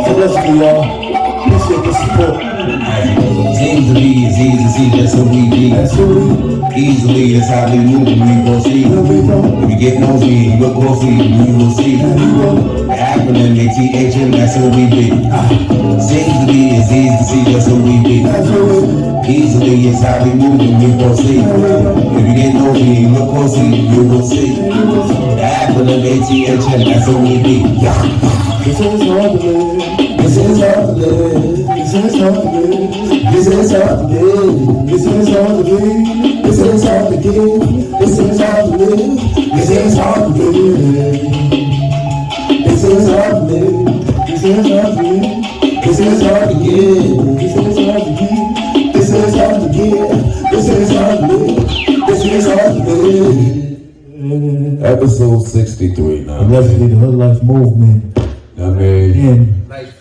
Allegedly, y'all. Appreciate the support. Seems to be as easy as see, that's who we be. That's who we Easily, that's how we move and we proceed. If you get nosy, you look closely, you will see. The acronym ATHM, that's who we be. Seems to be as easy to see, that's who we be. Easily, it's how we move and we proceed. If you get nosy, you look closely, you will see. The acronym ATHM, that's who we be. This is hard to live. This is hard to live. This is hard to live. This is hard to live. This is hard to live. This is hard to give. This is hard to live. This is hard to live. This is hard to live. This is hard to live. This is hard to give. This is hard to give. This is hard to give. This is hard to live. This is hard to live. Episode 63 now. Allegedly, the Hoodlife movement. I mean,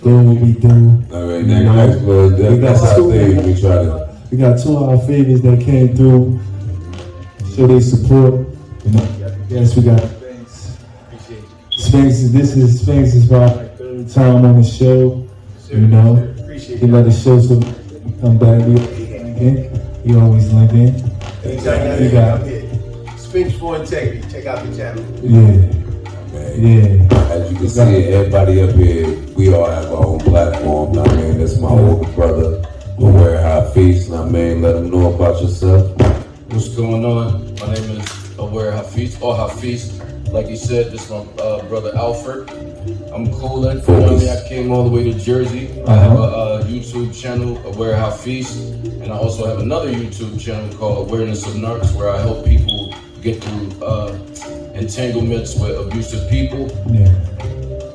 doing what we do. I mean, that's our thing. We try to. We got two of our favorites that came through, show their support. You know, yes, we got Sphinx. This is Sphinx is our third time on the show. You know, he let the show so we come back. We link in. He always link in. We got Sphinx for Integrity. Check out the channel. Yeah. Yeah. As you can see, everybody up here, we all have our own platform. I mean, that's my older brother. Aware How Feast. I mean, let them know about yourself. What's going on? My name is Aware How Feast, or How Feast. Like you said, this is my brother Alfred. I'm coolin'. You know what I mean? I came all the way to Jersey. I have a YouTube channel, Aware How Feast, and I also have another YouTube channel called Awareness of Narcs, where I help people get through entanglements with abusive people. Yeah.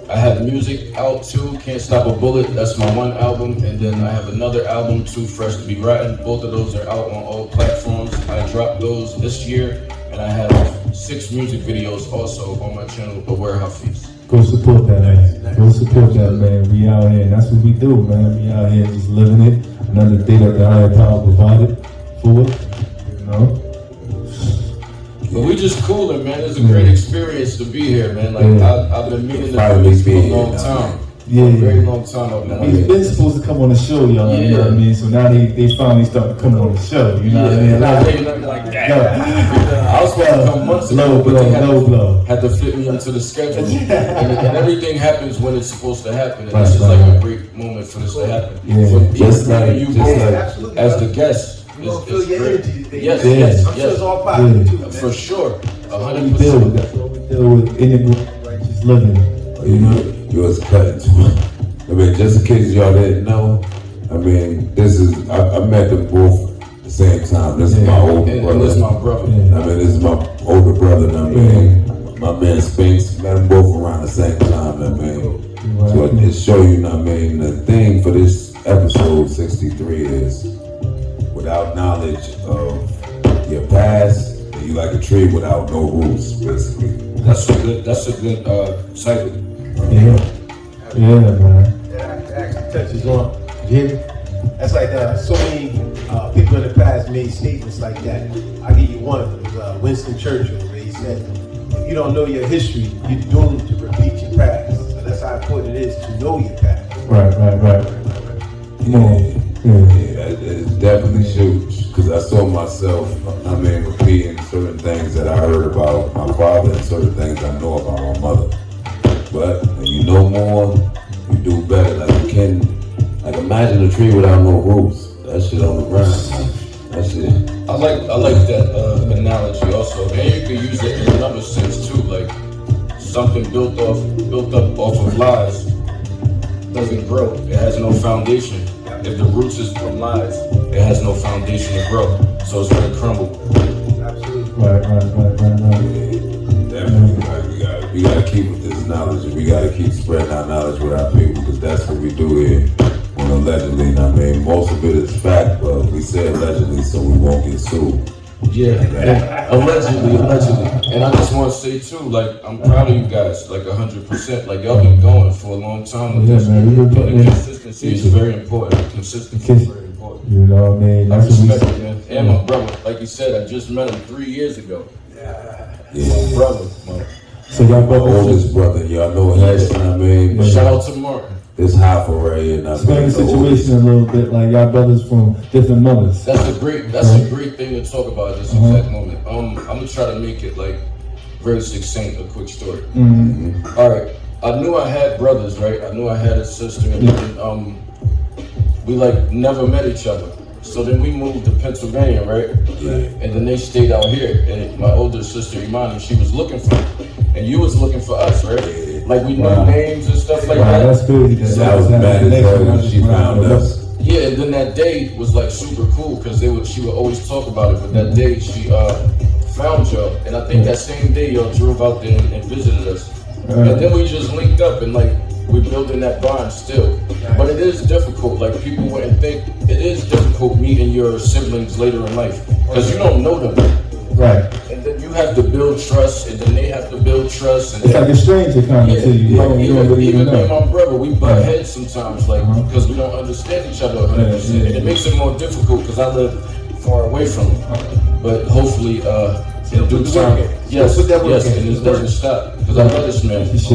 I have music out too, Can't Stop a Bullet, that's my one album, and then I have another album, Too Fresh to Be Rotten. Both of those are out on all platforms. I dropped those this year, and I have 6 music videos also on my channel, Aware How Feast. Go support that, man. Go support that, man. We out here. That's what we do, man. We out here just living it. Another thing that the higher power provided for it, you know. But we just coolin', man. It's a great experience to be here, man. Like I've been meaning to do this for a long time. Yeah, a very long time. I've been He's been supposed to come on the show, y'all. You know what I mean? So now they finally start to come on the show. You know what I mean? Like that. I was supposed to come months ago, but they had to fit me into the schedule. And everything happens when it's supposed to happen. And this is like a great moment for this to happen. Yeah. Just like you both as the guest. You don't feel your energy today. Yes. I'm sure it's all positive too, man. For sure. 100%. That's what we deal with in the righteous living. You know, you was cutting to it. I mean, just in case y'all didn't know, I mean, this is, I met them both at the same time. This is my older brother. This is my brother. I mean, this is my older brother. I mean, my man Sphinx, met them both around the same time. I mean, so it show you, I mean, the thing for this episode 63 is, without knowledge of your past, you like a tree without no roots, basically. That's a good title. Yeah, man. That actually touches on. You hear me? That's like so many people in the past made statements like that. I'll give you one of them. It was Winston Churchill, where he said, if you don't know your history, you're doomed to repeat your past. So that's how important it is to know your past. Right. Yeah, it definitely shows, because I saw myself, I mean, repeating certain things that I heard about my father and certain things I know about my mother. But when you know more, you do better. Like you can, like imagine a tree without no roots. That shit on the ground. That shit. I like that analogy also. And you can use it in another sense too, like something built up off of lies doesn't grow. It has no foundation. If the roots is from lies, it has no foundation to grow. So it's gonna crumble. Absolutely. Right. Definitely. We gotta keep with this knowledge, and we gotta keep spreading our knowledge with our people, because that's what we do here. On allegedly, and I mean, most of it is fact, but we say allegedly so we won't get sued. Yeah, allegedly. And I just want to say too, like, I'm proud of you guys, like 100%. Like, y'all been going for a long time with this. Man, and consistency is very important. Consistency is very important. You know what I mean? I respect it, man. And my brother, like you said, I just met him 3 years ago. Yeah. My brother, So y'all My brothers. oldest brother, y'all know him, I mean, Yeah. Shout out to Martin. it's Hoffa right here, and I Explain the mean, situation a little bit, like y'all brothers from different mothers. That's a great thing to talk about at this exact moment. I'm gonna try to make it like very succinct, a quick story. All right, I knew I had brothers, right? I knew I had a sister, and then, we like never met each other. So then we moved to Pennsylvania, right? Yeah. And then they stayed out here. And my older sister Imani, she was looking for me, and you was looking for us, right? Like we knew names and stuff like Wow, that. that's crazy. That was mad as hell when she found us. Yeah, and then that day was like super cool because she would always talk about it. But that day she found y'all, and I think that same day y'all drove out there and visited us. And then we just linked up and like we're building that bond still. But it is difficult. Like people wouldn't think it is difficult meeting your siblings later in life because you don't know them. Right. And then you have to build trust, and then they have to build trust. And It's like a stranger kind of to you. You don't really even me know. and my brother, we butt heads sometimes, like because we don't understand each other 100%. And it makes it more difficult because I live far away from them. But hopefully, in due time, yes, and it doesn't stop because I love this man. It's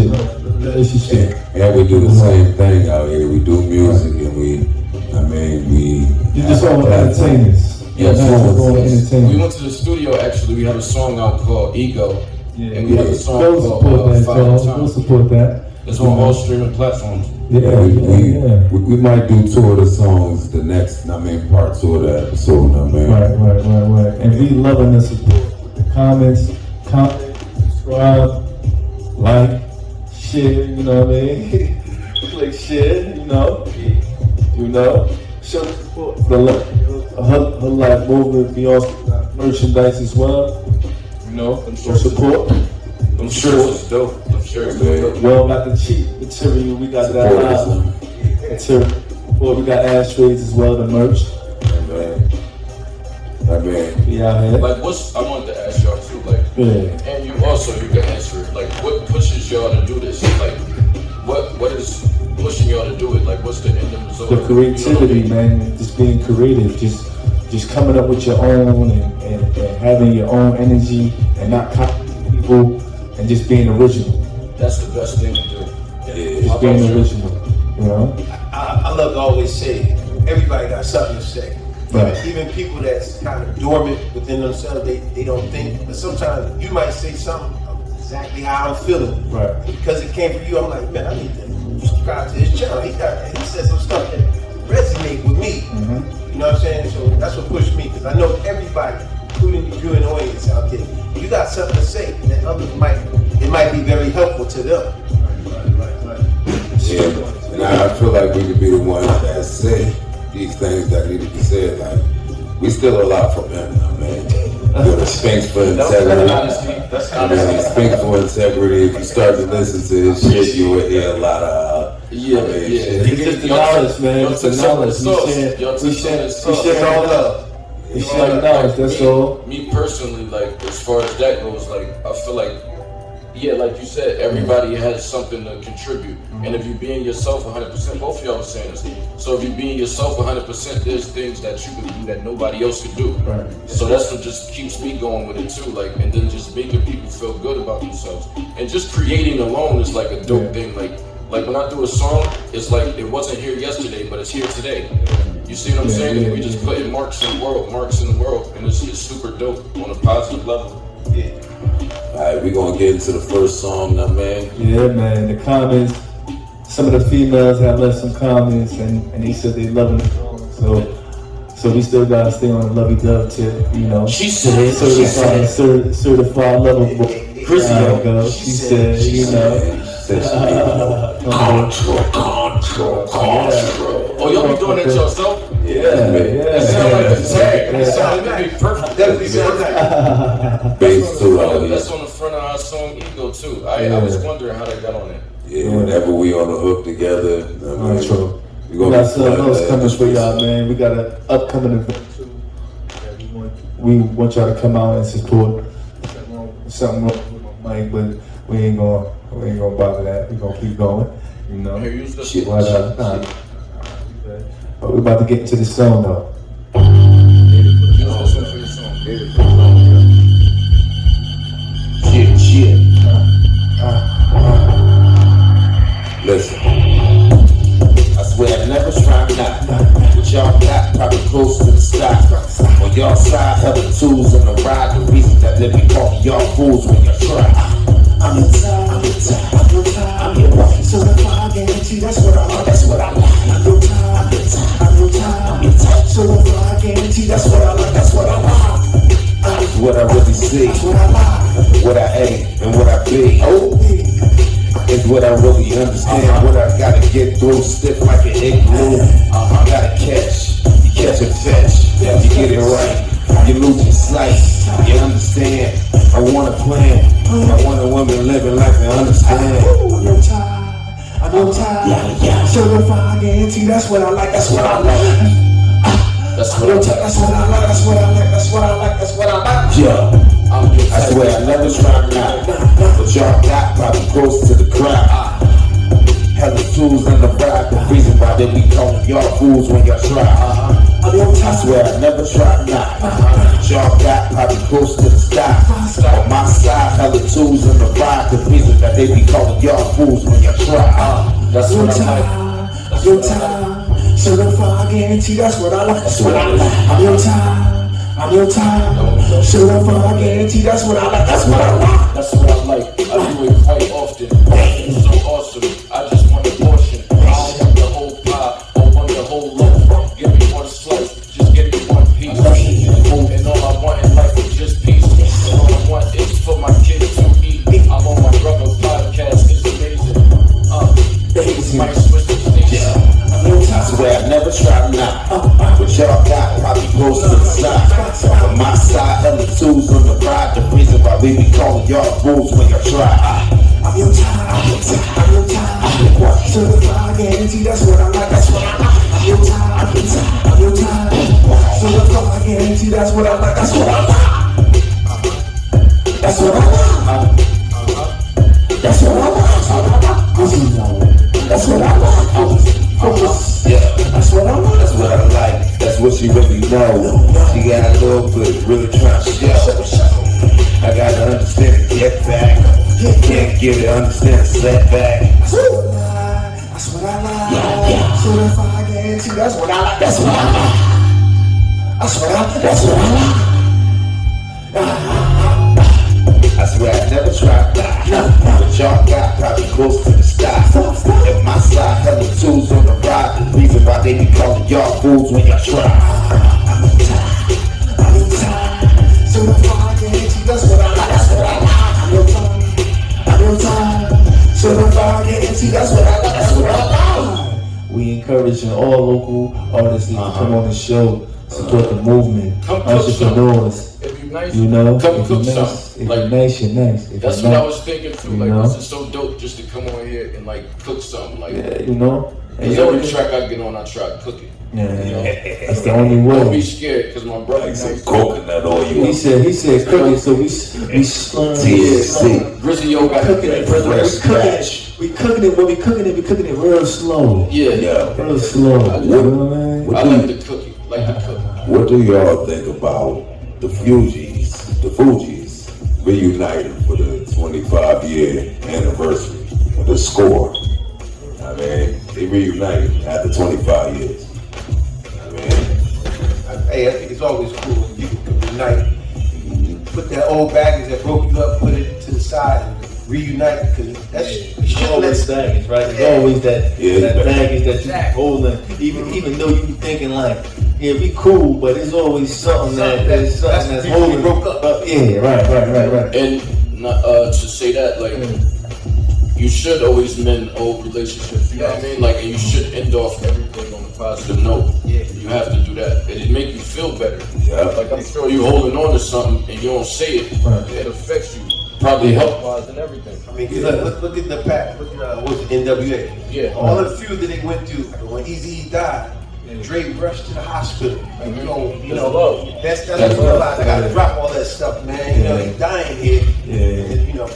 shit. And we do the same thing out here. We do music, and we You're just all entertainers. Yes, entertainers. we went to the studio actually. We have a song out called Ego, and we have a song Go support called that, Father y'all. Go Time. support that. It's on all streaming platforms. we might do two of the songs, the next, part two of the episode, Right. And we loving the support. The comments, comment, subscribe, like, share, you know what I mean? Click share, you know. Show the support for the Hoodlife movement. We also got merchandise as well. Show support. I'm sure it's dope. We all got the cheap material. We got that material. Well, we got ashtrays as well, the merch. We out here. Like, I wanted to ask y'all too, like, and you can answer it. Like, what pushes y'all to do this? Like, what is pushing y'all to do it? Like, what's the end result? The creativity, man. Just being creative. Just coming up with your own and having your own energy and not copying people and just being original. That's the best thing to do. Just being original. I love to always say, everybody got something to say. Right. Even people that's kind of dormant within themselves, they don't think. But sometimes you might say something exactly how I'm feeling. Right. Because it came from you, I'm like, man, I need to subscribe to his channel. He said some stuff that resonate with me. You know what I'm saying? So that's what pushed me, because I know everybody, including the viewing audience out there, you got something to say that others might be very helpful to them. Right. Yeah, and I feel like we could be the ones that say these things that need to be said. Like, we steal a lot from him, You're the Sphinx for integrity. Sphinx for integrity. If you start to listen to his shit, you will hear a lot of It's just the knowledge, man. It's the knowledge. We share all love. We share knowledge, that's all. Me personally, like, as far as that goes, like, I feel like, like you said, everybody has something to contribute. And if you're being yourself 100%, both of y'all were saying this. So if you're being yourself 100%, there's things that you can do that nobody else can do. Right. So that's what just keeps me going with it too. Like, and then just making people feel good about themselves. And just creating alone is like a dope thing. Like when I do a song, it's like it wasn't here yesterday, but it's here today. You see what I'm saying? We just putting marks in the world, and it's super dope on a positive level. Alright, we're gonna get into the first song now, man. Yeah, man. The comments, some of the females have left some comments and they said they loving the song. So we still gotta stay on the lovey-dove tip, She said, certified lovable. She said, Contra. Oh, y'all be doing that yourself? Yeah. It sounds like the tag. It sounds like perfect. Definitely sounds like Bass too, That's on the front of our song Ego too. I was wondering how they got on it. Yeah, whenever we on the hook together, True. we We got something else coming for y'all, man. We got an upcoming event too. We want y'all to come out and support. Something wrong with my mic, but we ain't gonna bother that. We gonna keep going, Here, use this. But we're about to get into the song though. pride, the reason that let me call y'all fools when y'all try. I'm your time, I'm your time, I'm your time, I'm your wife. Certified guarantee, that's what I like, that's what I like. I'm your time, I'm your time, I'm your time, I'm your time. Certified guarantee, that's what I like, that's what I like. It's what I really see, that's what I like. What I aim and what I be. Oh, it's what I really understand. What I gotta get through, stiff like an igloo. Gotta catch, you catch and fetch. You get it right, you lose your slice. You understand? I want a plan. I want a woman living like I understand. I'm your time, I'm your time. Certified guarantee, that's what I like, that's what I like. That's what I like, that's what I like, that's what I like, that's what I like, that's what I like. Yeah. I swear I never tried not, but y'all got probably close to the crowd. Hella tools in the ride, the reason why they be calling y'all fools when y'all try. I swear I never tried not, but y'all got probably close to the sky. On my side, hella tools in the ride, the reason that they be calling y'all fools when y'all try. That's what I like. That's your time, certified guarantee, that's what I like, that's what I like. I'm your time, I'm your time, certified guarantee, that's what I like, that's what I like. That's what I like. I do it quite often. It's so awesome. I just want a portion. I don't want the whole pie or want the whole loaf. Give me one slice, just give me one piece. And all I want in life is just peace. And all I want is for my kids to eat. I'm on my brother podcast. It's amazing. Might switch the station. I swear I never tried not, but y'all got probably close to the side. On my side, hella tools on the ride, the reason why we be calling y'all fools when y'all try. I'm your time, I'm your time, I'm your time, I'm your wife. Certified guarantee, that's what I like, that's what I like. I'm your time, I'm your time, I'm your time. Certified guarantee, that's what I like, that's what I like. That's what I like. That's what I like. That's what I like. Yeah, that's what I like. That's what I like. That's what she really knows. She got a little bit, really trying to show. I gotta understand the get back. Can't get it, understand the setback. That's what I like. That's what I like. Certified guarantee. That's what I like. That's what I like. That's what I like. That's what I like. I swear I never tried that, but y'all got probably close to the sky. And my side, hella tools on the ride, the reason why they be calling y'all fools when y'all try. I'm in time, I'm in time, certified guarantee, that's what I like, that's what I like. I'm your time, I'm your time, certified guarantee, that's what I like, that's what I like. We encouraging all local artists to come on the show, support the movement, entrepreneurs. Nice. You know, come cook nice, something. Like, nice, you're nice. That's what I was thinking too. Like, know? this is so dope just to come on here and like cook something. Like, yeah, you know. Because every track I get on, I try to cook it. Yeah, you know? That's the only way. Don't be scared, because my brother like some coconut oil. He said cook it, so we slurring. Grizzy got cooking it, brother. We cooking it real slow. Yeah. Real slow. I like to cook it. What do y'all think about the Fugees reuniting for the 25-year anniversary of the score? I mean, they reunited after 25 years. I mean, hey, I think it's always cool when people can unite. Put that old baggage that broke you up, put it to the side and reunite, because that's always baggage, right? It's always that baggage that you're holding, even though you be thinking like, yeah, be cool, but it's always something that's holding. Broke up. Yeah, right. And to say that, like, you should always mend old relationships. You know what I mean? Like, and you should end off everything on a positive note. Yeah. You have to do that, and it make you feel better. Yeah. Like, I'm sure you're holding on to something and you don't say it. Right. It affects you, probably health-wise and everything. I mean, look at the pack. Look at what was it, NWA? Yeah. All the feud that they went through when Eazy died. And Dre rushed to the hospital. Like, you know, that's what I realized. I gotta drop all that stuff, man. You know, he's dying here. Yeah. And, you know.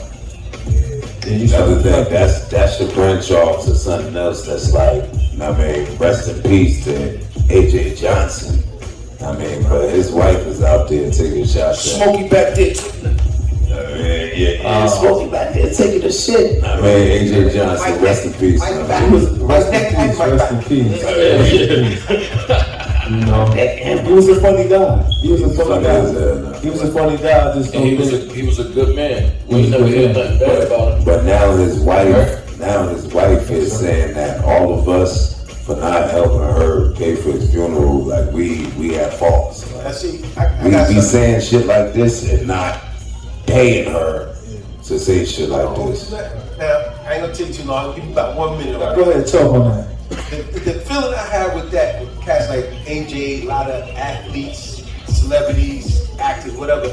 Another thing, that should branch off to something else that's like, I mean, rest in peace to AJ Johnson. I mean, but his wife is out there taking shots. Smokey back there. Smokey back there taking the shit. I mean, AJ Johnson, rest in peace. Rest in peace. You know, he was a funny guy. He was a funny guy. He was a funny guy. Just and he was a good man. We never heard nothing bad about him. But now his wife is saying that all of us for not helping her pay for his funeral, like we have faults. We be saying shit like this and not paying her to say shit like this. Now, I ain't gonna take too long. I'll give you about 1 minute. Go ahead, talk on that. The feeling I have with that, with cats like AJ, a lot of athletes, celebrities, actors, whatever,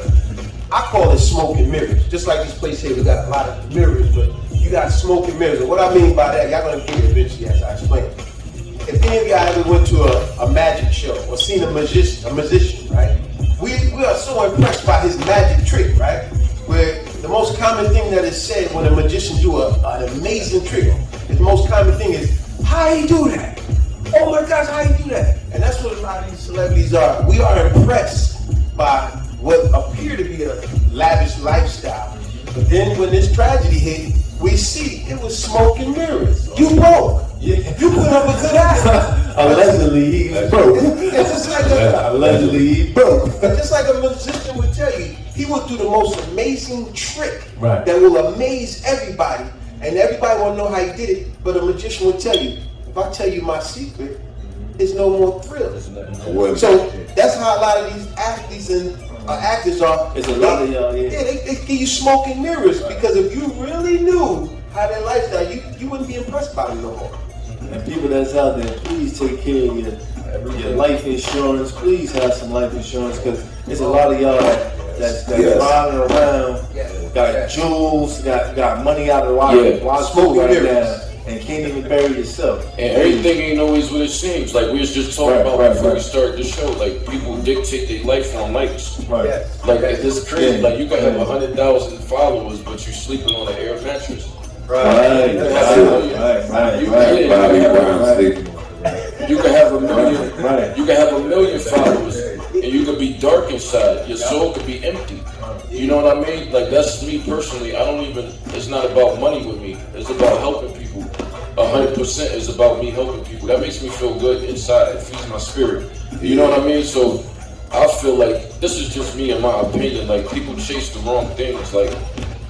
I call it smoke and mirrors. Just like this place here, we got a lot of mirrors, but you got smoke and mirrors. And what I mean by that, y'all gonna get it eventually as I explain. If any of y'all ever went to a magic show or seen a musician, right? We are so impressed by his magic trick, right? Where the most common thing that is said when a magician do an amazing trick, the most common thing is, how he do that? Oh my gosh, how he do that? And that's what a lot of these celebrities are. We are impressed by what appear to be a lavish lifestyle. But then when this tragedy hit, we see it was smoke and mirrors. You broke. You put up a good act. Allegedly, he broke. It's just like Allegedly, he broke. just like a musician would tell you, he would do the most amazing trick Right. that will amaze everybody, and everybody will know how he did it. But a magician would tell you, if I tell you my secret, there's no more thrill. So that's how a lot of these athletes and actors are. It's a lot of y'all, yeah. They give you smoke and mirrors, because if you really knew how their lifestyle, you wouldn't be impressed by it no more. And people that's out there, please take care of your life insurance. Please have some life insurance, because there's a lot of y'all that's riding around, got jewels, got money out of the wallet right now, and can't even bury yourself. And everything ain't always what it seems. Like we was just talking about before we started the show. Like people dictate their life on likes. Right. Like it's crazy. Like you can have 100,000 followers, but you sleeping on an air mattress. Right. You can have a million. Right. You can have a million followers, and you can be dark inside. Your soul could be empty. You know what I mean? Like that's me personally. I don't even. It's not about money with me. It's about helping people. 100% is about me helping people. That makes me feel good inside. It feeds my spirit. You know what I mean? So I feel like this is just me in my opinion. Like people chase the wrong things. Like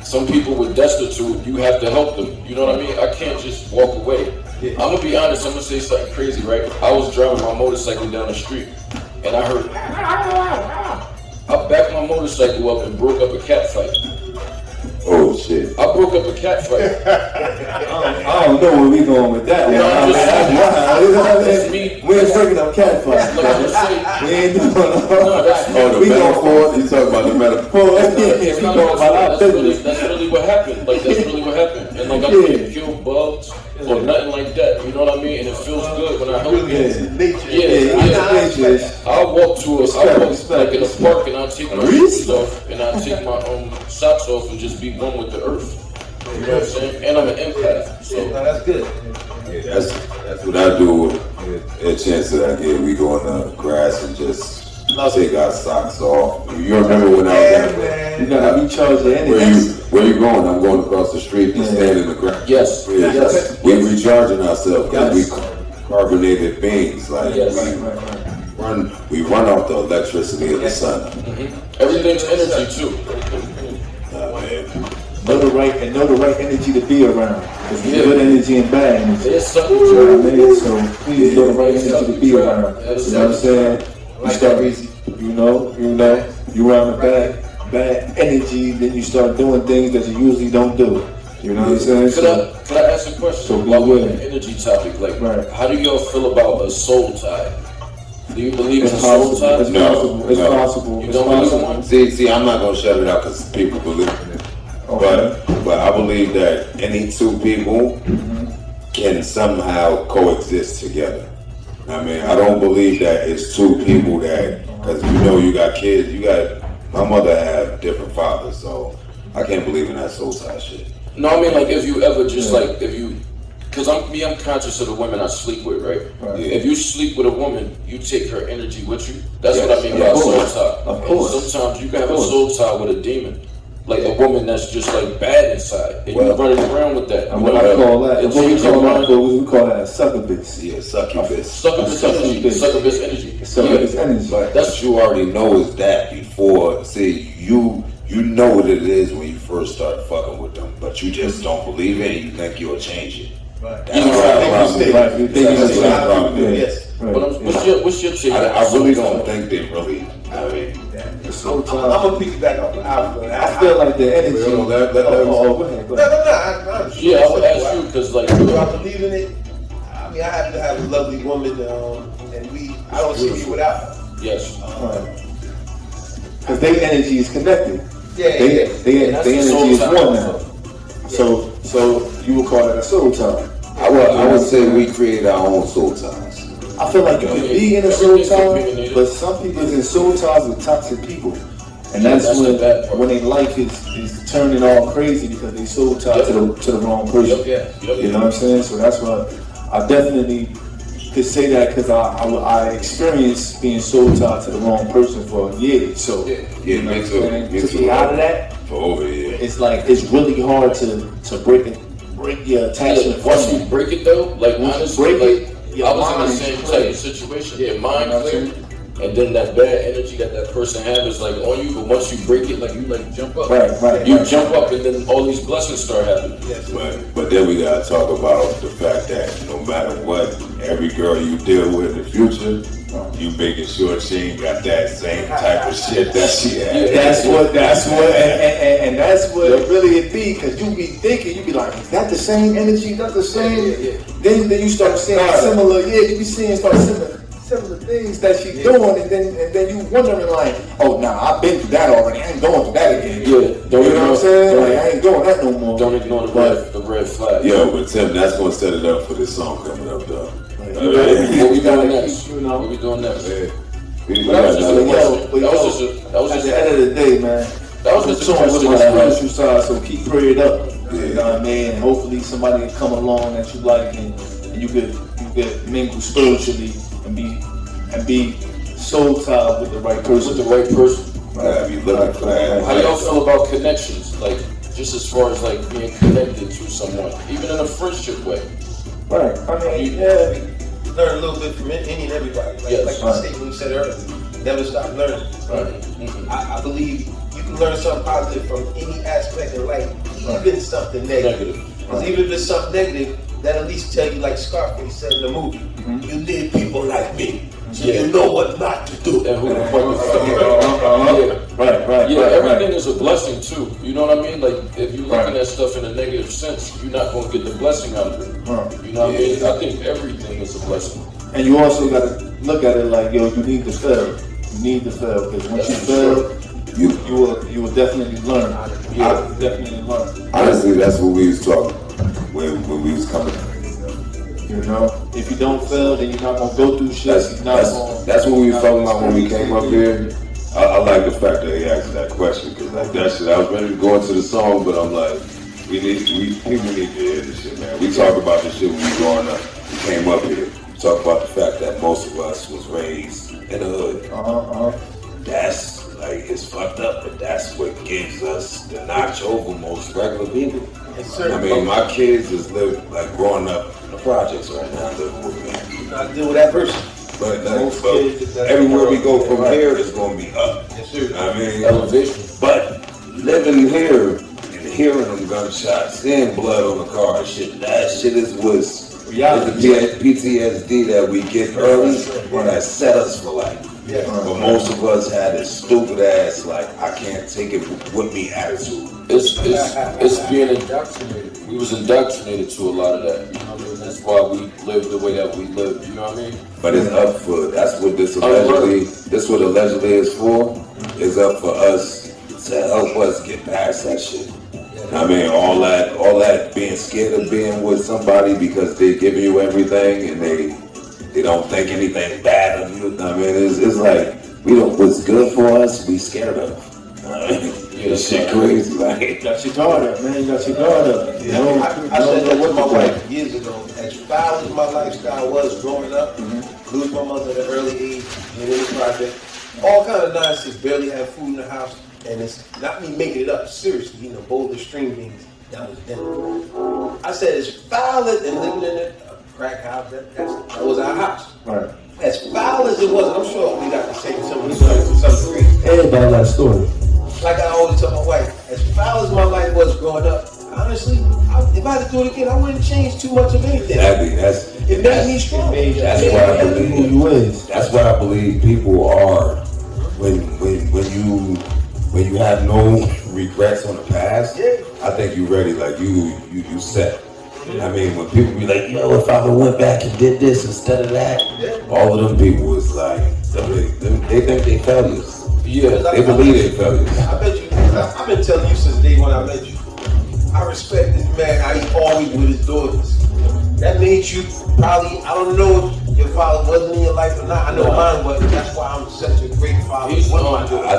some people with destitute, you have to help them. You know what I mean? I can't just walk away. I'm gonna be honest. I'm gonna say something crazy, right? I was driving my motorcycle down the street, and I heard. I backed my motorcycle up and broke up a cat fight. Oh shit! I broke up a cat fight. I don't know where we going with that. We ain't breaking up cat fights. We ain't doing we going for it. You talking about the metaphor? That's really what happened. Like that's really what happened. And like I couldn't kill bugs or nothing like that. You know what I mean? And it feels good when I help you. I walk like in a park and I take my shoes off and I take my socks off and just be one with the earth. You know what I'm saying? And I'm an empath. So that's good. Yeah, that's what I do. A chance that I get, we go on the grass and just take our socks off. You remember when I was down you gotta recharge your energy. Where you going? I'm going across the street and stand in the grass. Yes. We're recharging ourselves because we carbonated beings. Like we run off the electricity of the sun. Everything's energy too. Know the right energy to be around. There's good energy and bad energy. There's something You know what I mean? So please know the right energy to be around. You know what I'm saying? You start, you around the bad energy, then you start doing things that you usually don't do. You know what I'm saying? Could I ask a question about the energy topic? Like, how do y'all feel about a soul tie? Do you believe in a soul tie? It's possible. You don't believe in one? See, I'm not gonna shut it out because people believe in it. Okay. But I believe that any two people can somehow coexist together. I mean, I don't believe that it's two people that, because you got kids, my mother have different fathers, so I can't believe in that soul tie shit. No, I mean like if you ever just because I'm conscious of the women I sleep with, right? Yeah. If you sleep with a woman, you take her energy with you. That's what I mean by soul tie. Of course. And sometimes you can have a soul tie with a demon. like a woman that's just like bad inside, and you running around with that. And what I call that, and what we call that a sucker bitch. Yeah, succubus. Succubus energy. Succubus energy. Succubus energy. But that's you already know is that before. See, you know what it is when you first start fucking with them, but you just don't believe it and you think you'll change it. Right. That's right. You think That's what I'm wrong. Yes. But what's your take? I really don't think they really. I mean, It's so I'm tough. gonna piggyback off of Alpha. I feel like the energy. Go ahead. Go ahead. No. Yeah, I would ask you because like Do I believe in it? I mean, I happen to have a lovely woman, and I don't see me without her. yes. Because their energy is connected. Yeah. Their energy is one now. So you would call that a soul tie. I would say we create our own soul ties. I feel like you can be in a soul tie, but some people is in soul ties with toxic people. And that's the bad part. when their life is turning all crazy because they soul tied to the wrong person. You know what I'm saying? So that's why I definitely could say that because I experienced being soul tied to the wrong person for a year. So Yeah, me too. Me to too. be out of that, For over a year. it's like it's really hard to break your attachment. Once you break it though, like Once you honestly, break like it, your I was in mind the is same clear. type of situation. Your mind You know what I'm clear, saying? and then that bad energy that person has is like on you. But once you break it, like you like jump up. Right. You jump up, and then all these blessings start happening. But then we gotta talk about the fact that no matter what, every girl you deal with in the future, you making sure she ain't got that same type of shit that she had. That's what, and that's what really it be, because you be thinking, you be like, is that the same energy? Is that the same? Then you start seeing similar, you be seeing similar things that she doing, and then you wondering like, oh nah, I've been through that already. I ain't going through that again. Yeah, You know what I'm saying? Like, I ain't doing that no more. Don't ignore the red flag. Yo, but Tim, that's gonna set it up for this song coming up though. What we doing next? You know. What we doing next? We That was just a got question. That was At just the end of the day, man, that was just a with question. my that I had. spiritual side, so keep prayed up. You know what I mean? And hopefully somebody can come along that you like, and you could mingle spiritually and be soul tied with the right person. With the right person. gotta be looking for that. How y'all feel about connections? Like, just as far as like being connected to someone, even in a friendship way. Right. I mean, Learn a little bit from any and everybody. Like the statement you said earlier, never stop learning. Right. I believe you can learn something positive from any aspect of life, even something negative. Because even if it's something negative, that at least tell you, like Scarface said in the movie, you need people like me, so you know what not to do. And who the fuck is Right. Yeah, everything is a blessing too. You know what I mean? Like, if you're looking at stuff in a negative sense, you're not going to get the blessing out of it. You know what I mean? I think everything is a blessing. And you also got to look at it like, yo, you need to fail. You need to fail, because once you fail, you will definitely learn. Definitely learn. Honestly, that's what we was talking when we was coming. You know, if you don't fail, then you're not gonna go through shit. That's what we was talking about when we came up here. I like the fact that he asked that question, because like that shit, I was ready to go into the song, but I'm like, people need to hear this shit, man. We talk about this shit when we growing up. We came up here. We talk about the fact that most of us was raised in the hood. That's like, it's fucked up, but that's what gives us the notch over most regular people. I mean, my kids is growing up in the projects right now, living with me. I deal with that person. But everywhere we go from here is going to be up. Yes, sir. I mean, Elevation. but living here and hearing them gunshots, seeing blood on the car and shit, that shit is what's the PTSD that we get early that set us for life. But most of us had this stupid ass, like, I can't take it with me attitude. It's being indoctrinated. We was indoctrinated to a lot of that. You know what I mean? That's why we live the way that we live. You know what I mean? But it's up for, that's what this allegedly is for. It's up for us to help us get past that shit. I mean, all that being scared of being with somebody because they're giving you everything and they don't think anything bad of you. I mean, it's like, what's good for us, we scared of. This shit crazy, like. You got your guard up, man. You got your guard up. I said that to my wife years ago. As foul as my lifestyle was growing up, lose my mother at an early age, in the project, all kind of nonsense, barely have food in the house. and it's not me making it up. Seriously, bowl of string beans. That was dinner. I said, as foul as and living in a crack house. That was our house. Right. As foul as it was, I'm sure we got the same some degree. Everybody got a story. Like I always tell my wife, as foul as my life was growing up, honestly, if I had to do it again, I wouldn't change too much of anything. It made me strong. That's why I believe. That's why I believe people are when you have no regrets on the past. Yeah. I think you ready. Like you set. I mean, when people be like, yo, if I went back and did this instead of that, all of them people is like, they think they failures. Yeah, they believe they failures. I bet you. I've been telling you since day one I met you. I respect this man, how he always with his daughters. That made you probably, I don't know if your father wasn't in your life or not. I know mine wasn't. That's why I'm such a great father. I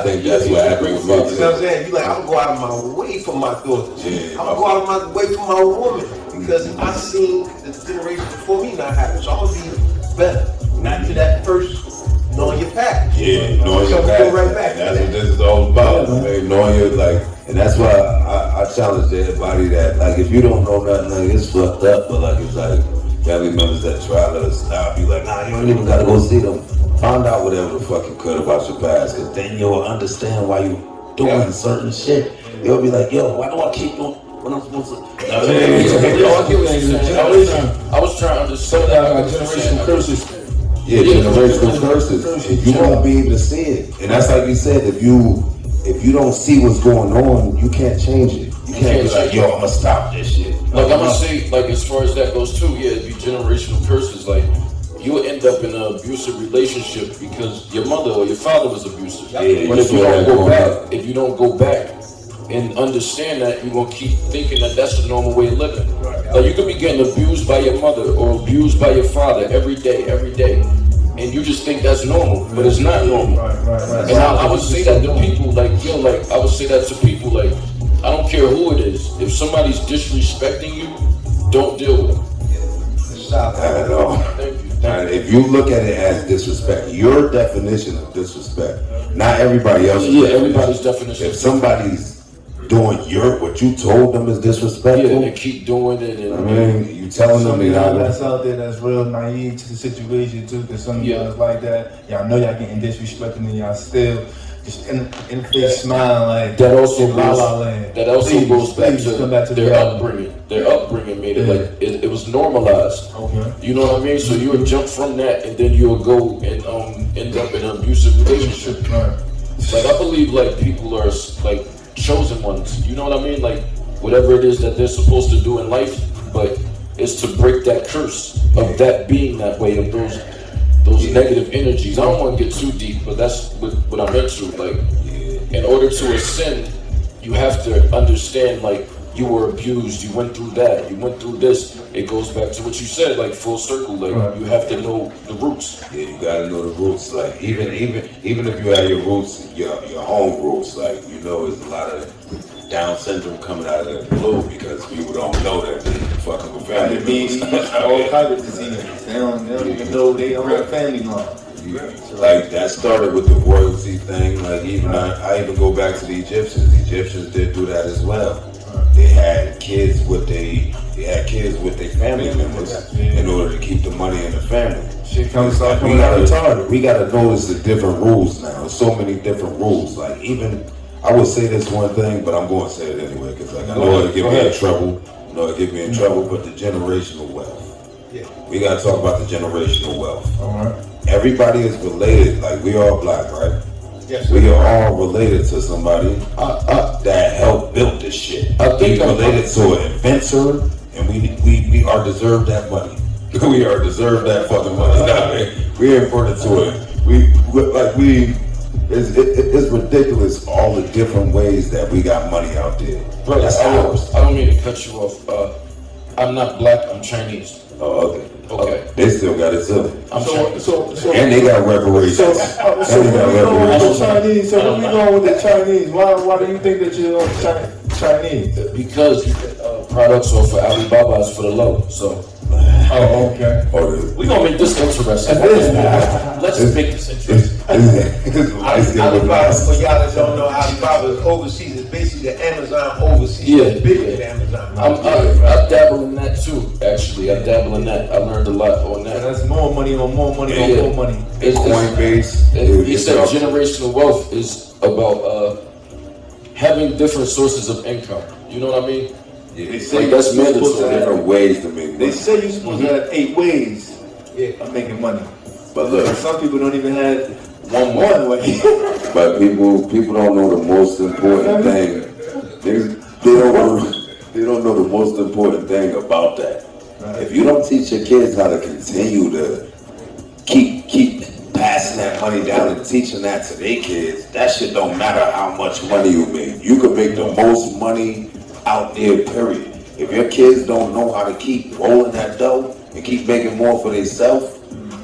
think that's what happened with me. You know what I'm saying? You like, I'm gonna go out of my way for my daughters. Yeah, I'm gonna go out of my way for my woman. Because I seen the generation before me not happen. So I'm gonna be better. Not to that first knowing your past. Yeah, knowing your So past. go right back. That's what this is all about, man. Knowing your, like, and that's why I challenge everybody that, like, if you don't know nothing, like, it's fucked up, but like, it's like family members that try to stop you, like, nah, you don't even gotta go see them. Find out whatever the fuck you could about your past, cause then you'll understand why you doing certain shit. You'll be like, yo, why do I keep doing what I'm supposed to? I was trying to understand generational curses. Yeah, generational curses. You won't be able to see it, and that's like you said. If you don't see what's going on, you can't change it. You can't be like, yo, I'm gonna stop this shit. Like I'm gonna say, like as far as that goes too, yeah, it'd be generational curses. Like you'll end up in an abusive relationship because your mother or your father was abusive. Yeah, but if you don't go back and understand that, you're gonna keep thinking that that's the normal way of living. Like you could be getting abused by your mother or abused by your father every day, and you just think that's normal, but it's not normal. And I would say that to people, like, yo, like I would say that to people, like, I don't care who it is. If somebody's disrespecting you, don't deal with them. Not at all. Thank you. And if you look at it as disrespect, your definition of disrespect, not everybody else's. Yeah, everybody's definition. If somebody's doing what you told them is disrespectful, yeah, they keep doing it. And, I mean, you telling them they not. That's out there that's real naive to the situation too. Because some y'all like that, y'all know y'all getting disrespected and y'all still just in the face smiling like that. Also goes back to their upbringing. Their upbringing made it like it was normalized. Okay. You know what I mean? So you would jump from that, and then you'll go and end up in an abusive relationship. Right. Like I believe like people are like chosen ones. You know what I mean? Like whatever it is that they're supposed to do in life, but it's to break that curse of that being that way, of those negative energies. I don't want to get too deep, but that's what I'm into. Like, in order to ascend, you have to understand, like, you were abused, you went through that, you went through this. It goes back to what you said, like full circle. Like you have to know the roots. Yeah, you gotta know the roots. Like even if you have your roots, your home roots, like you know, there's a lot of Down syndrome coming out of the blue because people don't know that they fucking with family members. All kinds of diseases. They don't even know they don't have family line. Like that started with the royalty thing. Like I even go back to the Egyptians. The Egyptians did do that as well. They had kids with their family members in order to keep the money in the family. We gotta notice the different rules now. There's so many different rules. Like even I would say this one thing, but I'm going to say it anyway because like I know it'll get me in trouble. I know it'll get me in trouble, but the generational wealth. Yeah. We gotta talk about the generational wealth. All right. Everybody is related. Like we all black, right? Yes. We are all related to somebody that helped build this shit. I think related to an inventor, and we are deserved that money. We are deserved that fucking money. We're important to it. It's ridiculous all the different ways that we got money out there. Bro, that's ours. I don't mean to cut you off. I'm not black. I'm Chinese. Oh, okay. Okay. They still got it too. So and they got reparations. So where we going with the Chinese? Why do you think that you're Chinese? Because products are for Alibaba, for the low. So. Oh, okay. We're gonna make this interesting. Let's make this interesting. Alibaba, for y'all that don't know, Alibaba is overseas. It's basically the Amazon overseas. Yeah. It's bigger than Amazon. I dabble in that too, actually. I dabble in that. I learned a lot on that. That's more money on more money on more money. It's Coinbase. He said generational wealth is about having different sources of income. You know what I mean? Yeah, They say that's you're supposed so to have- different ways to make money. They say you're supposed to have 8 ways of making money. But look, Some people don't even have one way. but people don't know the most important thing. They don't know the most important thing about that. Right. If you don't teach your kids how to continue to keep passing that money down and teaching that to their kids, that shit don't matter how much money you make. You can make the most money out there, period. If your kids don't know how to keep rolling that dough and keep making more for themselves,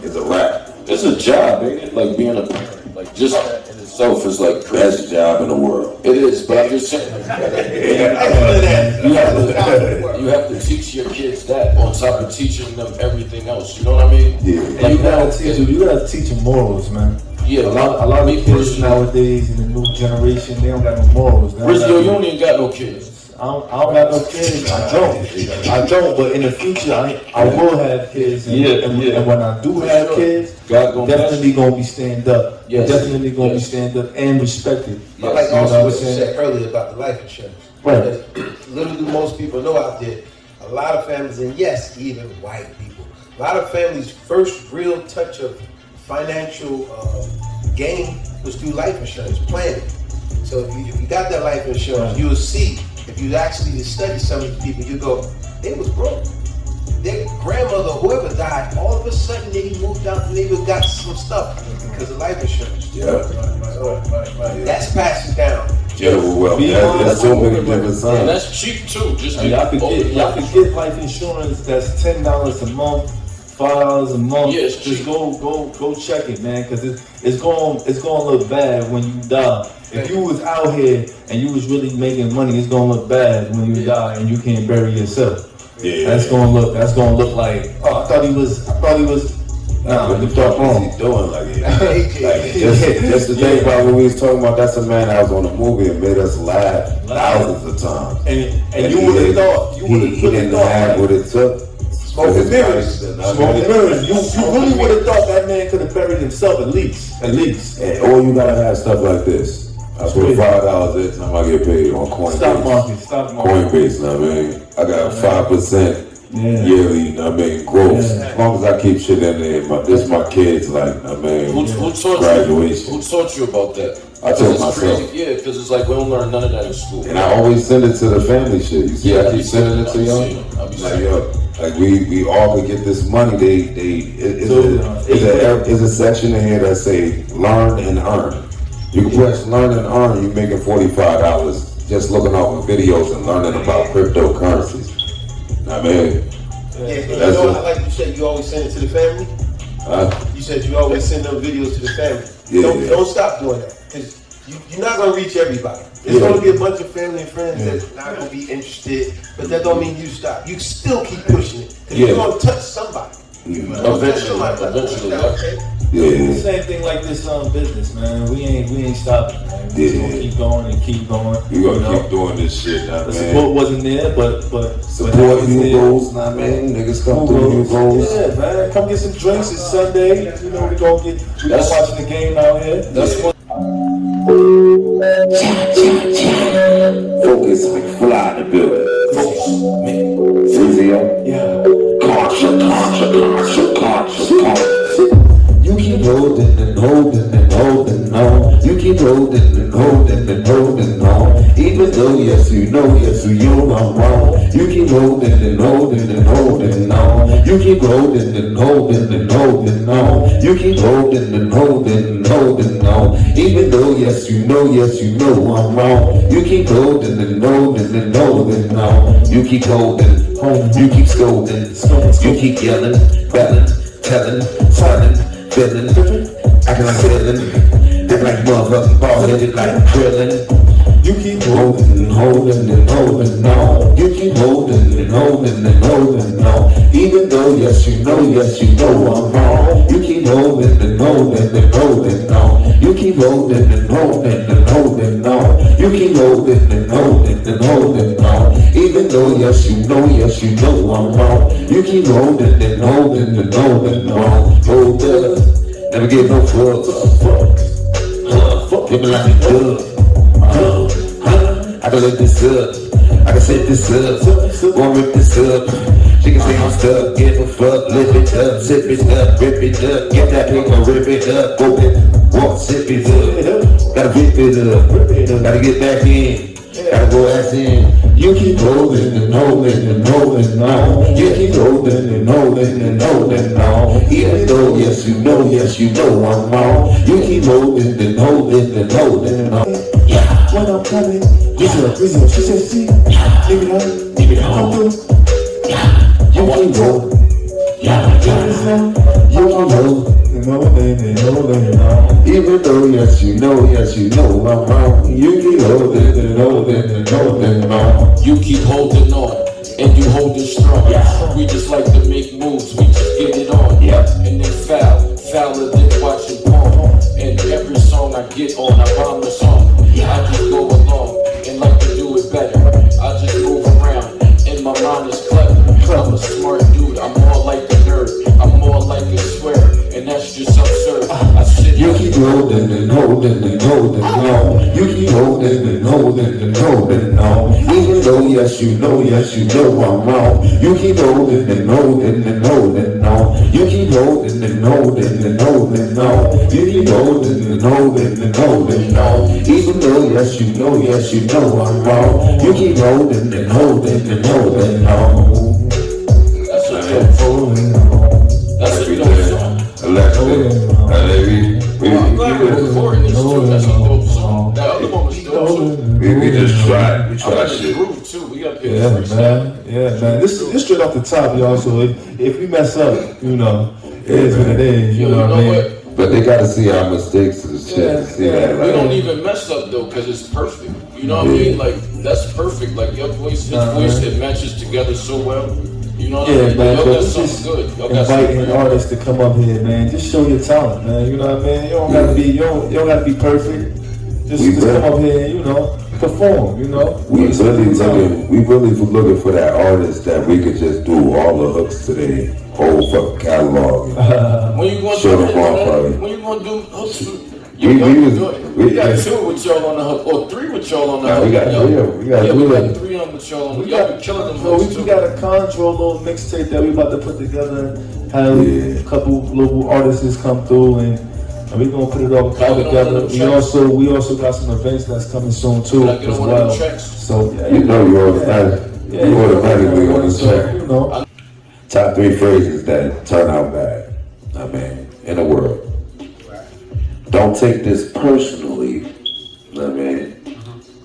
it's a wrap. It's a job, ain't it? Like being a parent. Like just that in itself is like Best job in the world. It is, but I'm just saying. You have to teach your kids that on top of teaching them everything else. You know what I mean? Yeah. And you gotta teach them morals, man. Yeah, A lot of kids nowadays in the new generation, they don't got no morals. They don't Rizzo, got you no- don't even got no kids. I don't have no kids. I don't. But in the future, I will have kids. And, and when I do have kids, God gonna definitely gonna be stand up. Yes. Definitely gonna be Yes. stand up and respected. I like You know also what I'm what you saying? said earlier about the life insurance. Right. Little do most people know out there, a lot of families, and yes, even white people, a lot of families' first real touch of financial gain was through life insurance planning. So if you got that life insurance, you'll see, if you actually study some of these people, you go, they was broke. Their grandmother, whoever died, all of a sudden they moved out and they got some stuff because of life insurance. Yeah. That's passing down. General wealth. There's so many different And signs. that's cheap too. Just And y'all could get life insurance that's $10 a month, $5 a month. Yeah, it's Just cheap. go check it, man, because it's gonna look bad when you die. If you was out here and you was really making money, it's gonna look bad when you die and you can't bury yourself. Yeah. That's gonna look like, oh, I thought he was. Nah, What you the fuck thought wrong. is he doing? Just the thing about what we was talking about, that's a man that was on a movie and made us laugh thousands of times. And you would have thought. He didn't have what it took. Smoking mirrors. Smoking mirrors. You really would have thought that man could have buried himself at least. Or you gotta have stuff like this. I put $5 every time I get paid on Coinbase. Stock market. Coinbase, you know what I mean? I got 5% yearly, you know what I mean, growth. Yeah. As long as I keep shit in there, this is my kids, like, I mean, Who taught graduation. you? Who taught you about that? I taught It's myself. crazy. Yeah, because it's like we don't learn none of that in school. And I always send it to the family shit. You see, I keep sending it to y'all. Like, yo, like we all could get this money. It's a section in here that say learn and earn. You can press learn and earn. You're making $45 just looking over videos and learning about cryptocurrencies. I mean, Yeah, you that's know, just- like you said, you always send it to the family. You said you always send those videos to the family. Yeah. Don't stop doing that, because you're not gonna reach everybody. There's Yeah. gonna be a bunch of family and friends that's not gonna be interested, but that don't mean you stop. You still keep pushing it, because you're gonna touch somebody. Eventually. Okay? yeah. Same thing like this business, man. We ain't stopping, man. We just gonna keep going and keep going. We gonna keep doing this shit, now, The man. support wasn't there, but Support HUGOS, nah, man. Niggas come through HUGOS. Yeah, man. Come get some drinks. It's Sunday. You know we gonna watching the game out here. That's what. Focus McFly in the building. Ceasar. Yeah. Contra. You keep holding and holding and holding on. You keep holding and holding and holding on. Even though yes you know I'm wrong. You keep holding and holding and holding on. You keep holding and holding and holding on. You keep holding and holding and holding on. Even though yes you know I'm wrong. You keep holding and holding and holding on. You keep holding, you keep scolding, you keep yelling, belling, telling, telling, feeling, acting like feeling, acting like motherfucking ball-headed like drilling. You keep Holding and holding and holding on. You keep holding and holding and holding on. Even though, yes, you know I'm wrong. You keep holding and holding and holding on. You keep holding and holding and holding on. You keep holding and holding and holding on. Even though, yes, you know I'm wrong. You keep holding and holding and holding on. Hold up, never get no fucks. Fuck me like a dub. I can let this up. I can set this up. Won't rip this up. She can say I'm stuck. Give a fuck. Lift it up. Sip it up. Rip it up. Get that paper. Rip it up. Go it. Walk. Sip it up. Gotta rip it up. Gotta get back in. Gotta go ass in. You keep holding and holding and holding on. You keep holding and holding and holding on. Even though, yes, you know I'm wrong. You keep holding and holding and holding on. Yeah, when I'm coming, listen, she said, see, leave it on, come through. Yeah, you keep holding. Yeah, you keep holding. Even though, yes, you know I'm wrong. You keep holding and holding and holding on. You keep holding on, and you holding strong. We just like to make moves, we just get it on. And then fouler than watching porn. And every song I get on, I rhyme the song. I just go along and like to do it better. I just move around, and my mind is clever. I'm a smart dude, I'm more like a nerd. I'm more like a swear, and that's just absurd. I sit You keep holding and holding and holding on. You keep holding and holding and holding on. Even though, yes, you know I'm wrong. You keep holding and holding and holding on. You keep holding and holding and holding on. You keep holding and holding and holding on. Even though, yes, you know I'm wrong. You keep holding and holding and holding on. That's what I'm holding on. That's what I'm song. I'm glad we're recording this too. That's a dope song. That other one was dope too. We just tried. We tried shit. Groove too. We got Yeah, man. This straight off the top, y'all. So if we mess up, it is what it is. You know what I mean? But they gotta see our mistakes and shit to see that. We don't even mess up though, cause it's perfect. You know what I mean? Like that's perfect. Like your voice, his voice, it matches together so well. You know what I mean? Man, Y'all but got we something just good. Y'all got inviting something artists to come up here, man. Just show your talent, man. You know what I mean? You don't gotta be, you don't gotta be perfect. Just come up here and perform. We really looking for that artist that we could just do all the hooks to their whole fucking catalog. When you gonna Show do them off, buddy. When you gonna do hooks? We got two with y'all on the hook, or three with y'all on the hook. We got three of them. We got three of them with y'all on the hook. Y'all been killing them hooks too. We got a Contra little mixtape that we about to put together. Have a couple local artists come through and we gonna put it all together. We also got some events that's coming soon too as well. So you automatically on the track. Top 3 phrases that turn out bad. I mean, in the world. Don't take this personally. I mean,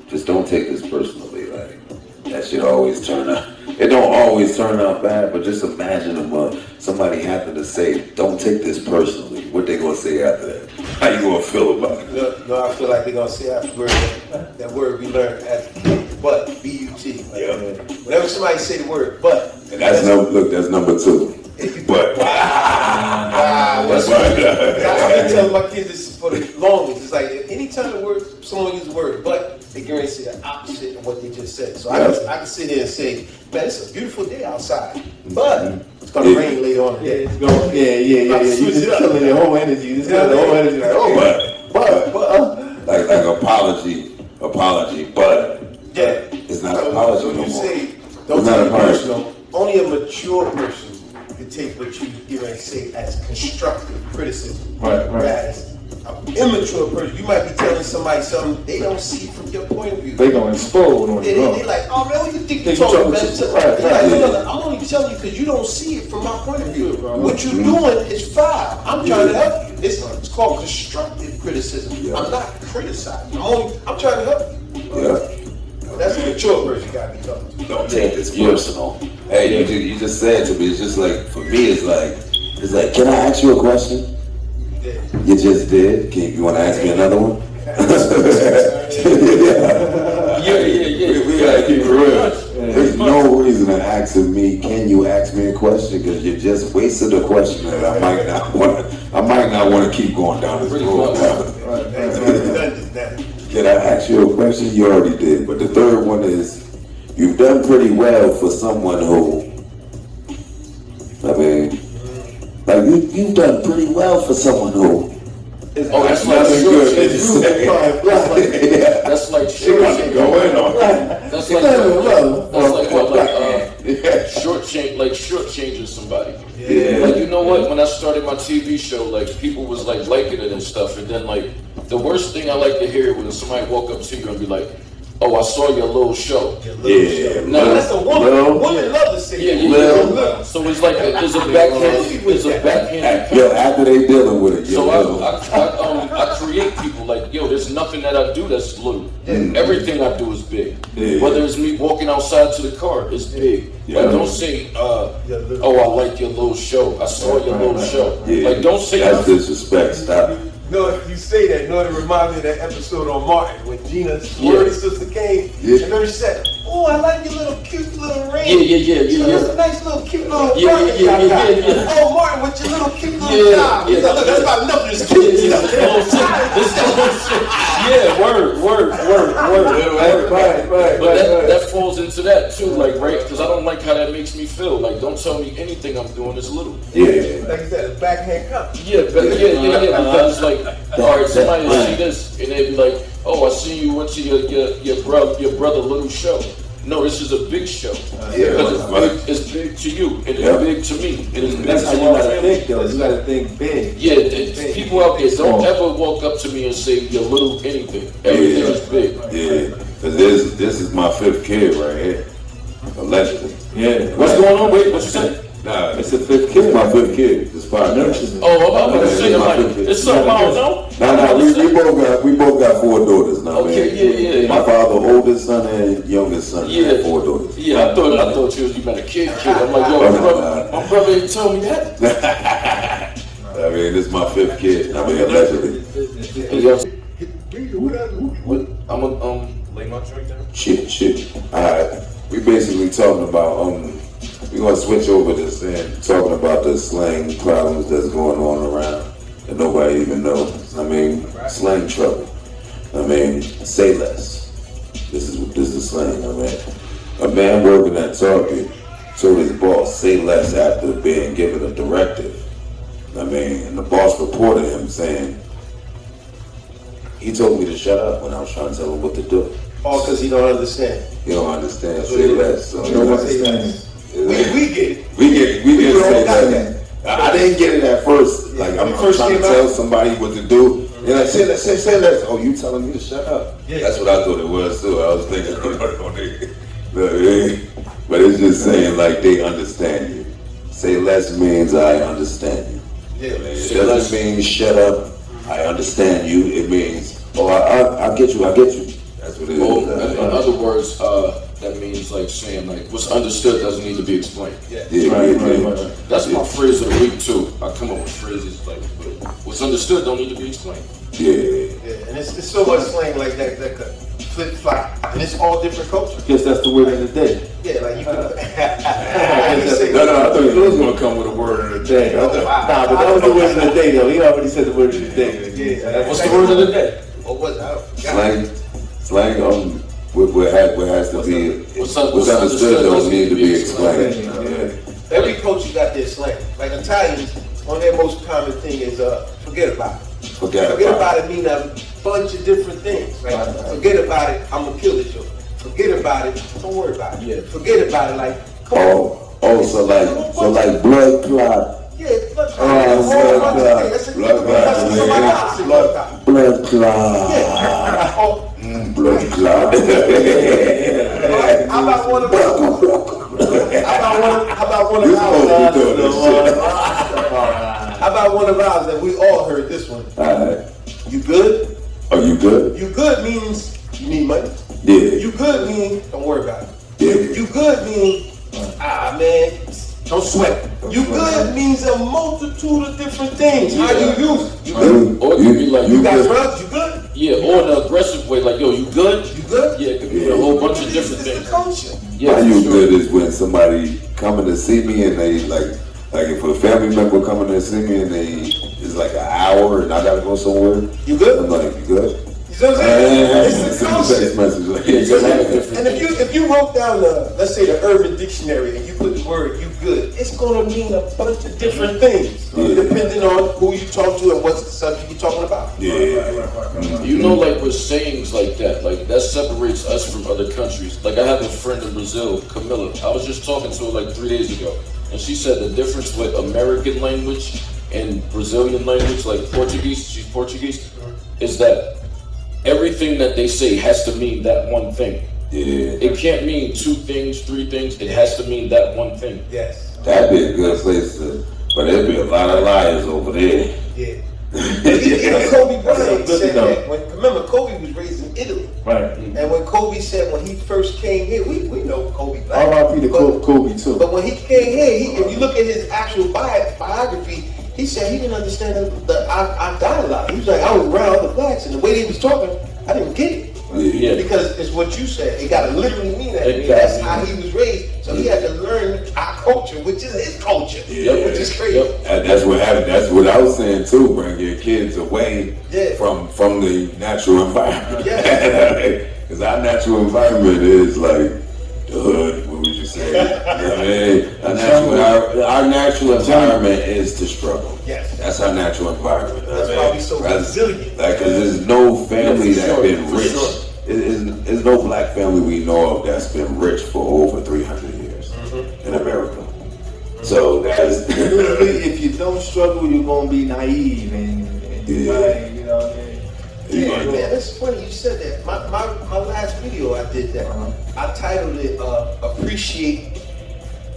just don't take this personally. Like that shit always turn out. It don't always turn out bad, but just imagine somebody having to say, "Don't take this personally." What they gonna say after that? How you gonna feel about it? No, I feel like they're gonna say afterward that word we learned as but B-U-T. Whenever somebody say the word but, and that's number 2. But I've been telling my kids this for the longest. It's like anytime someone uses the word but, they can say the opposite of what they just said. So I can sit here and say, man, it's a beautiful day outside, but it's gonna rain later on. You just killing your whole energy. Just got the whole energy. Like, like apology, but it's not an apology no more. Don't take it personal. Only a mature person can take what you give and say as constructive criticism. Whereas an immature person, you might be telling somebody something they don't see from your point of view. They gonna explode on you. They're like, oh man, what you think you're talking about? I'm only telling you because you don't see it from my point of view. What you're doing is foul. I'm trying to help you. It's called constructive criticism. I'm not criticizing. I'm trying to help you. That's a mature person you gotta be talking to. Don't take this personal. Hey, you just said to me, it's just like, for me, it's like, can I ask you a question? You just did. You want to ask me another one? We gotta keep it real. There's no reason asking me, can you ask me a question? Because you just wasted a question that I might not want to keep going down this road. Can I ask you a question? You already did. But the third one is, you've done pretty well for someone who, I mean, like you've done pretty well for someone who. Oh, that's like short changes. That's like short changes. That's like what, short changing somebody. Yeah. Like, you know what? When I started my TV show, like people was like liking it and stuff, and then like the worst thing I like to hear was somebody walk up to you and be like, "Oh, I saw your little show." Yeah. No, That's a woman. Women love to say that. Yeah. So it's like there's a backhand. Yo, after they dealing with it, So I create people like, yo, there's nothing that I do that's little. Everything I do is big. Yeah. Whether it's me walking outside to the car, it's big. Yeah. Like, don't say, oh, I like your little show. I saw your little show. Yeah. Like, don't say that's nothing. disrespect. Stop. No, you say that. No, it reminds me of that episode on Martin when Gina's sorority sister came and then she said, "Oh, I like your little cute little ring. Yeah. That's a nice little cute little Yeah. Oh, Martin, with your little cute little job. He's like, look, that's about enough of this kid. Yeah, word. But that falls into that too, like, right? Because I don't like how that makes me feel. Like, don't tell me anything I'm doing is little. Yeah. Like you said, a backhand cup. Because like, all right, somebody will see this and they'd be like, "Oh, I see you went to your brother little show." No, this is a big show. Because it's big to you, and it's big to me. It is big That's to how you my gotta family. think, though. You gotta think big. Yeah, people out there don't ever walk up to me and say you're little anything. Everything is big. Yeah. Because this is my 5th kid right here. Allegedly. Yeah. What's going on? Wait, what you say? Nah, It's the 5th it's kid. my 5th kid. This podcast. Oh, I'm about to say, I'm like, it's something I don't know. Nah, we both got 4 daughters now, man. Okay, yeah. My father, oldest son and youngest son, had 4 daughters. Yeah, I thought you met a kid. I'm like, yo, my brother ain't told me that. I mean, this is my 5th kid. I mean, allegedly. I'm gonna lay my drink down. Shit. Alright, we basically talking about, we're gonna switch over this and talking about the slang problems that's going on around that nobody even knows. I mean, slang trouble. I mean, say less. This is slang. I mean, a man working at Target told his boss, say less after being given a directive. I mean, and the boss reported him saying, he told me to shut up when I was trying to tell him what to do. All because he don't understand. You don't understand, say less. So You don't understand. We get it. We get it. don't Say got less. I didn't get it at first. Like, I'm First trying to came tell out. somebody what to do. And I said, say less. Oh, you telling me to shut up? Yeah. That's what I thought it was too. I was thinking, but it's just saying like they understand you. Say less means I understand you. Yeah. It doesn't mean shut up. I understand you. It means, oh, I get you. That's what it is. Well, in other words, that means like saying like what's understood doesn't need to be explained. Yeah. That's my phrase of the week too. I come up with phrases like, what's understood don't need to be explained. Yeah. And it's so much slang like that could flip flop, and it's all different cultures. Guess that's the word of the day. Yeah, like you can. No, I thought you was gonna come with a word of the day. Nah, but that was the word of the day, though. He already said the word of the day. Yeah. What's the word of the day? What was it? Slang. What has to be What's understood don't need to be explained. Yeah. Every culture got their slang. Like Italians, one of their most common thing is forget about it. Forget about it mean a bunch of different things. Like forget about it, I'm gonna kill this joke. Forget about it, don't worry about it. Yeah. Forget about it, like come on. So like blood clot. Yeah, blood clot. Blood clot. Blood clot. Blood clot. How about one of ours? How about one of ours that we all heard this one? Alright. You good? Are you good? You good means you need money. Yeah. You good means don't worry about it. Yeah. You good means man, don't sweat. You good means a multitude of different things. How you use it? You good? Or you be like, You got drugs? You good? Yeah, or in an aggressive way, like, yo, you good? You good? Yeah, it could be a whole bunch of different It's things. the culture. Yeah, How for you sure. good is when somebody coming to see me and they like if a family member coming to see me and it's like an hour and I gotta go somewhere. You good? I'm like, you good? You know what I'm saying? It's the Send a culture. text message like, Yeah, you yeah. good? And if you wrote down let's say the Urban Dictionary and you put the word "you good," it's gonna mean a bunch of different things depending on who you talk to and what's the subject you're talking about. Yeah. You know, like with sayings like that separates us from other countries. Like I have a friend in Brazil, Camilla. I was just talking to her like 3 days ago, and she said the difference with American language and Brazilian language, like Portuguese, she's Portuguese, is that everything that they say has to mean that one thing. Yeah. It can't mean 2 things, 3 things. It has to mean that one thing. Yes. That'd be a good place to, but there'd be a lot of liars over there. Yeah. Even Kobe Bryant Good to said know. that. Remember, Kobe was raised in Italy. Right. And when Kobe said when he first came here, we know Kobe Bryant. R.I.P. to Kobe too. But when he came here, if you look at his actual biography, he said he didn't understand our dialogue. He was like, I was around other blacks, and the way they was talking, I didn't get it. Yeah. Because it's what you said. It got to literally mean that. Exactly. That's how he was raised. So he had to learn our culture, which is his culture, which is crazy. Yep. And that's what happened. That's what I was saying too. Bring your kids away from the natural environment. Because our natural environment is like the hood. What would you say? You know what I mean? Our natural environment is to struggle. Yes. That's our natural environment. That's why we so resilient. Like, cause there's no family for that's sure, been for rich. sure. There's no black family we know of that's been rich for over 300 years in America. So that's Usually, if you don't struggle, you're gonna be naive and you might, you know what I mean? Yeah, man, that's funny you said that. My last video I did that. I titled it "Appreciate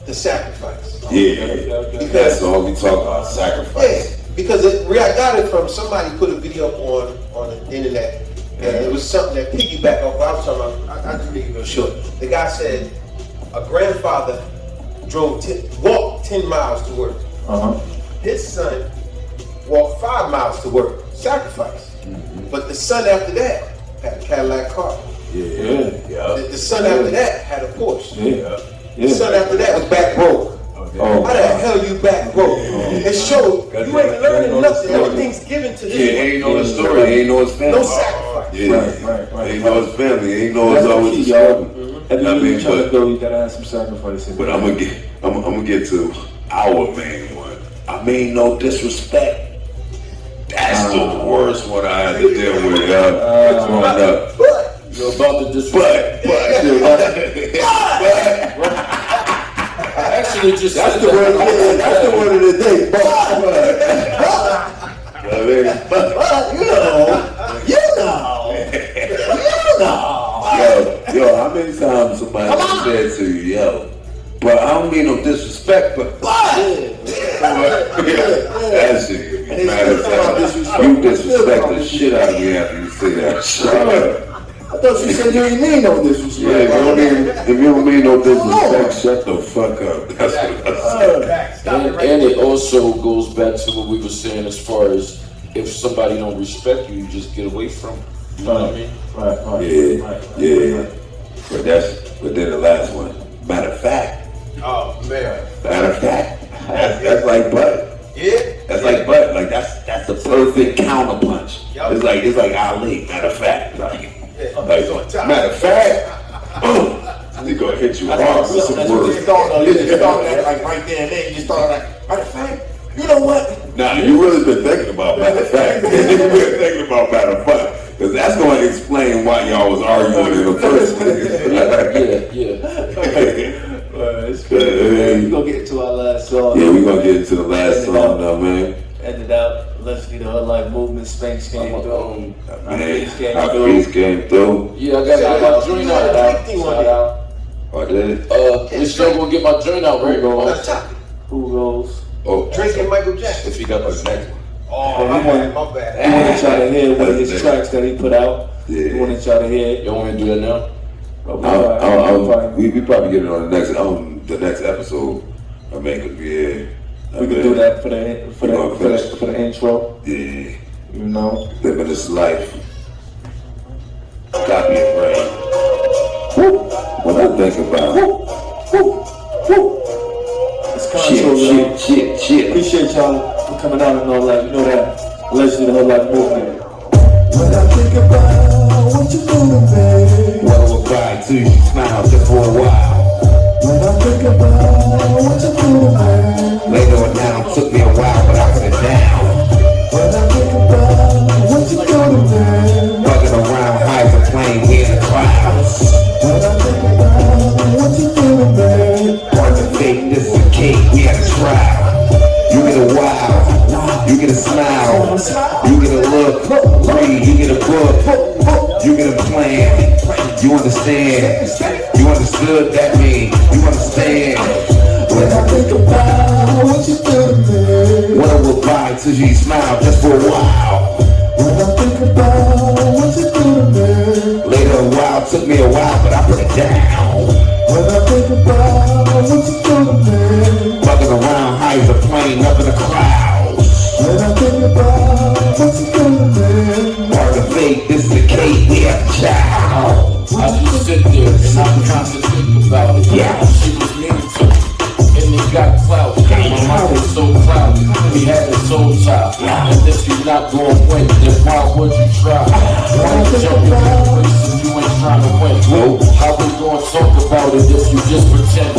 the Sacrifice." That's all we talk about, sacrifice. Yeah, because I got it from somebody put a video up on the internet, and it was something that piggybacked off what I was talking about. I just make it real short. The guy said a grandfather walked 10 miles to work. His son walked 5 miles to work. Sacrifice. But the son after that had a Cadillac car. The son after that had a Porsche. The son after that was back broke. How the hell you back broke? It showed you ain't learning nothing. Everything's given to you. Ain't know the story, ain't know his family. No sacrifice. Ain't know his family, ain't know his always struggle. Every you try to go, you gotta have some sacrifice. But I'm gonna get to our main one. I mean, no disrespect. That's the worst one I had to deal with, growing up. You're about to disrespect. I actually just That's said the word. that. That's the word of the day. Yo, how many times somebody said to you, yo, but I don't mean no disrespect, but that shit get me mad as hell. You disrespect the shit out of me after you say that shit. I thought you said you didn't mean no disrespect. If you don't mean no disrespect, shut the fuck up. That's what I said. And it also goes back to what we were saying as far as if somebody don't respect you, you just get away from them. You know what I mean? Yeah. But then the last one. Matter of fact. Oh man. Matter of fact. That's like butt. Yeah. That's like butt. Like that's the perfect counterpunch. It's like Ali. Matter of fact. Like matter of fact. He gonna hit you hard with some words. You just started like right there and then you just started like, matter of fact, you know what? Nah, you really been thinking about matter of fact. You been thinking about matter of fact. Because that's going to explain why y'all was arguing in the first place. It's good. We're going to get into our last song. Yeah, we're going to get into the last song now, man. End it out. Let's get the Hoodlife movement. Spanx came through. Man, our feast came through. Yeah, I got my joint out. Shout out. Oh, did it? We still gonna get my joint out, right? HUGOS. Oh, Drinking Michael Jackson. If he got the next one. Oh, my bad. He wanted y'all to hear one of his tracks that he put out. He wanted y'all to hear. You want me to do that now? We probably get it on the next episode. I mean, we can do that for the intro. Yeah. You know. Living this life. Copy it, brain. When I think about shit. Appreciate y'all for coming out and all that. You know that. Allegedly the Hoodlife movement. When I think about what you do to me, what will buy till you smile just for a while. when I think about what you do to me, Later on down, took me a while, but I put it down. when I think about what you do to me, Bugging around high as a plane, we in the clouds. when I think about what you do to me, Hard to fake, this is a cake, we had a trial. You get a wow, you get a smile, you get a look, read, you get a book, you get a plan, you understand, you understood that mean, you understand. when I think about what you do to me, What I will buy till you smile just for a while. when I think about what you do to me, Later a while, took me a while, but I put it down. when I think about what you do to me, Bugging around high as a plane up in the clouds. when I think about what you do to me, Hard to fake, this is the cake, we have a child. I just sit there and I'm trying to think about it. Yeah. She was mean to me, and it got clout. My mind was so cloudy, we had a soul child. And if you're not going to win, then why would you try? Why you jumping in the race if you ain't trying to win? How we gonna talk about it if you just pretend?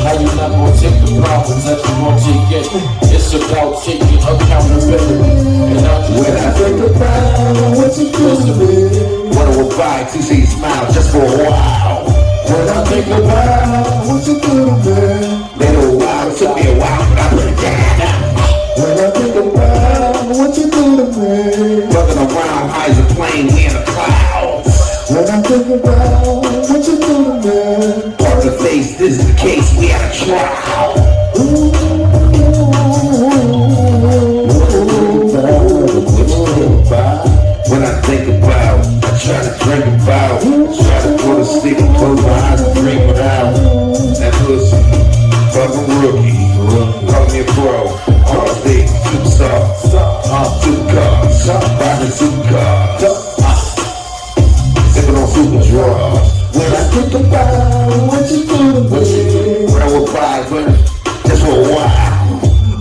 How you not gonna take the problems that you gonna take in? It's about taking accountability. And I just when I think about what you do to me, What I will buy till you smile just for a while. when I think about what you do to me, Later a while, it took me a while, but I put it down. when I think about what you do to me, Bugging around high as a plane, we in the clouds. when I think about what you do to me, Hard to face, this is the case, we had a trial. When I think about, I try to drink about, try to go to sleep and close my eyes and dream it out. That pussy, fucking rookie, call me a pro, all day, superstar, supercars, buying supercars, sipping on super drugs. when I think about what you do to me, What I would buy, but just for a while.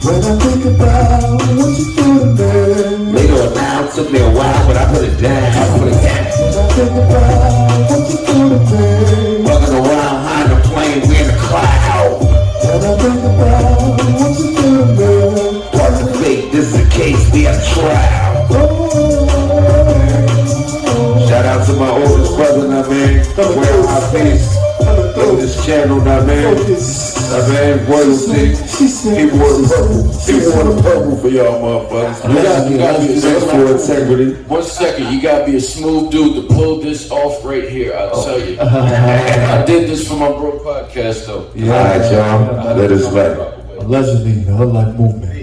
when I think about what you do to me, Later on now, it took me a while, but I put it down. I put it down. when I think about what you do to me, Bugging around high in the plane, we in the cloud. when I think about what you do to me, Hard to fake, this is the case, we have a trial. Shout out to my oldest brother, now man. Wearing my face. Go this channel, now man. Now man, royalty. People want the purple. People want the purple for y'all motherfuckers. You gotta be Thanks for integrity. 1 second, you gotta be a smooth dude to pull this off right here, I tell you. I did this for my bro podcast though. Alright, y'all. Let us let. Allegedly the Hoodlife movement.